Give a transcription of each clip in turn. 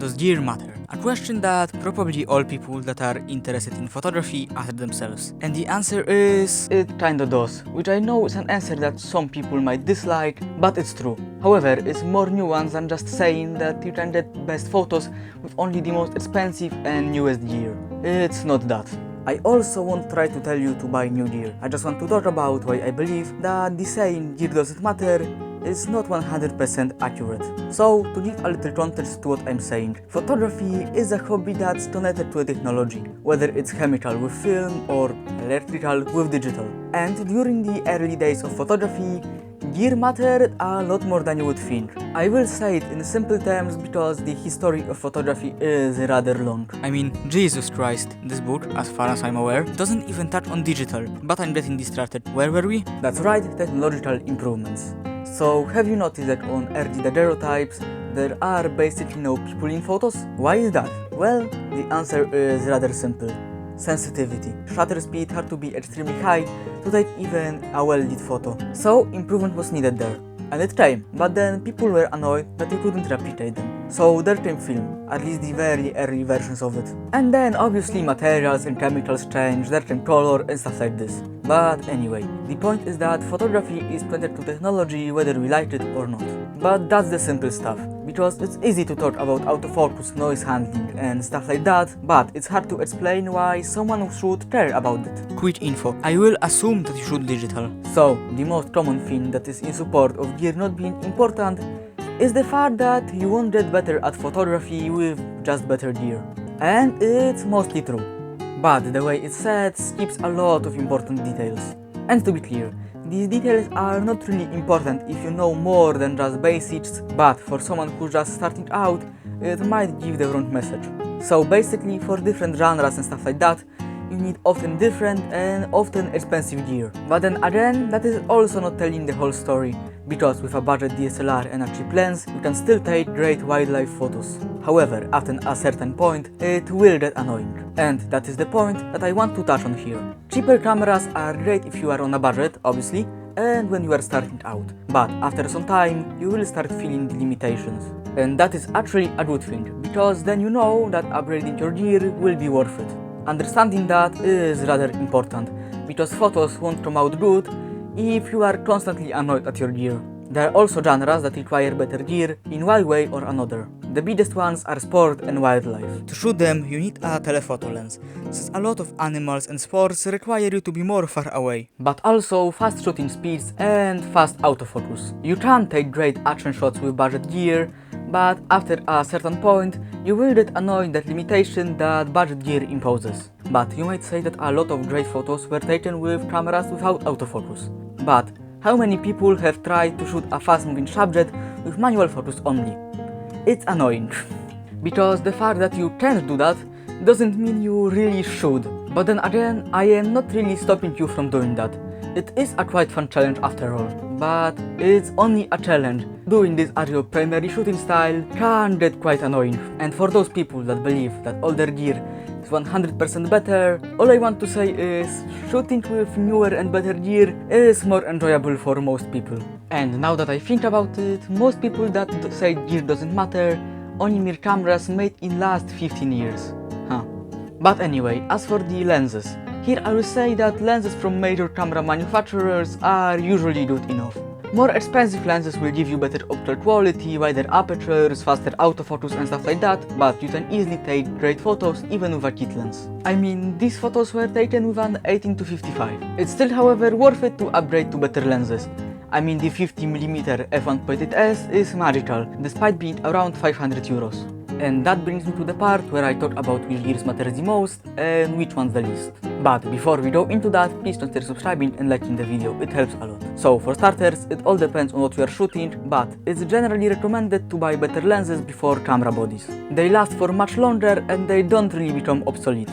Does gear matter? A question that probably all people that are interested in photography ask themselves. And the answer is... it kinda does, which I know is an answer that some people might dislike, but it's true. However, it's more nuanced than just saying that you can get best photos with only the most expensive and newest gear. It's not that. I also won't try to tell you to buy new gear. I just want to talk about why I believe that the saying gear doesn't matter is not 100% accurate. So, to give a little context to what I'm saying, photography is a hobby that's connected to a technology, whether it's chemical with film or electrical with digital. And during the early days of photography, gear mattered a lot more than you would think. I will say it in simple terms because the history of photography is rather long. I mean, Jesus Christ, this book, as far as I'm aware, doesn't even touch on digital, but I'm getting distracted. Where were we? That's right, technological improvements. So, have you noticed that on early daguerreotypes, there are basically no people in photos? Why is that? Well, the answer is rather simple. Sensitivity. Shutter speed had to be extremely high to take even a well-lit photo. So, improvement was needed there. And it came, but then people were annoyed that you couldn't replicate them. So there came film, at least the very early versions of it. And then obviously materials and chemicals changed, there came color and stuff like this. But anyway, the point is that photography is connected to technology whether we like it or not. But that's the simple stuff, because it's easy to talk about autofocus, noise handling and stuff like that, but it's hard to explain why someone should care about it. Quick info, I will assume that you shoot digital. So, the most common thing that is in support of gear not being important is the fact that you won't get better at photography with just better gear. And it's mostly true. But the way it's said skips a lot of important details. And to be clear, these details are not really important if you know more than just basics, but for someone who's just starting out, it might give the wrong message. So basically, for different genres and stuff like that, you need often different and often expensive gear. But then again, that is also not telling the whole story, because with a budget DSLR and a cheap lens, you can still take great wildlife photos. However, at a certain point, it will get annoying. And that is the point that I want to touch on here. Cheaper cameras are great if you are on a budget, obviously, and when you are starting out. But after some time, you will start feeling the limitations. And that is actually a good thing, because then you know that upgrading your gear will be worth it. Understanding that is rather important, because photos won't come out good if you are constantly annoyed at your gear. There are also genres that require better gear in one way or another. The biggest ones are sport and wildlife. To shoot them, you need a telephoto lens, since a lot of animals and sports require you to be more far away. But also fast shooting speeds and fast autofocus. You can take great action shots with budget gear, but after a certain point, you will get annoyed at limitation that budget gear imposes. But you might say that a lot of great photos were taken with cameras without autofocus. But how many people have tried to shoot a fast-moving subject with manual focus only? It's annoying. Because the fact that you can't do that doesn't mean you really should. But then again, I am not really stopping you from doing that. It is a quite fun challenge after all. But it's only a challenge. Doing this as your primary shooting style can get quite annoying. And for those people that believe that older gear is 100% better, all I want to say is shooting with newer and better gear is more enjoyable for most people. And now that I think about it, most people that say gear doesn't matter only mere cameras made in last 15 years. But anyway, as for the lenses, here I will say that lenses from major camera manufacturers are usually good enough. More expensive lenses will give you better optical quality, wider apertures, faster autofocus and stuff like that, but you can easily take great photos even with a kit lens. I mean, these photos were taken with an 18-55. It's still however worth it to upgrade to better lenses. I mean, the 50mm f1.8s is magical, despite being around 500 euros. And that brings me to the part where I talk about which gears matter the most and which ones the least. But before we go into that, please consider subscribing and liking the video, it helps a lot. So for starters, it all depends on what you are shooting, but it's generally recommended to buy better lenses before camera bodies. They last for much longer and they don't really become obsolete.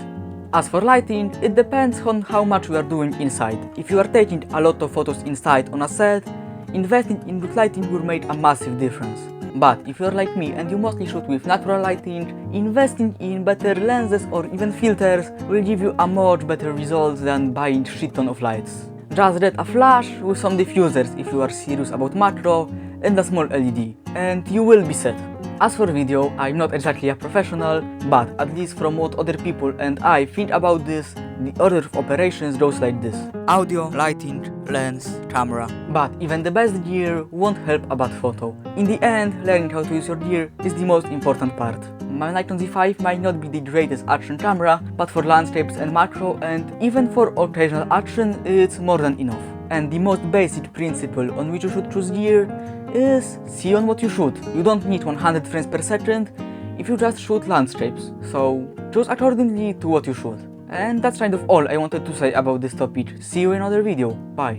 As for lighting, it depends on how much you are doing inside. If you are taking a lot of photos inside on a set, investing in good lighting will make a massive difference. But if you're like me and you mostly shoot with natural lighting, investing in better lenses or even filters will give you a much better results than buying shit ton of lights. Just get a flash with some diffusers if you are serious about macro and a small LED, and you will be set. As for video, I'm not exactly a professional, but at least from what other people and I think about this, the order of operations goes like this: audio, lighting, lens, camera. But even the best gear won't help a bad photo. In the end, learning how to use your gear is the most important part. My Nikon Z5 might not be the greatest action camera, but for landscapes and macro, and even for occasional action, it's more than enough. And the most basic principle on which you should choose gear is see on what you shoot. You don't need 100 frames per second if you just shoot landscapes, so choose accordingly to what you shoot. And that's kind of all I wanted to say about this topic. See you in another video. Bye.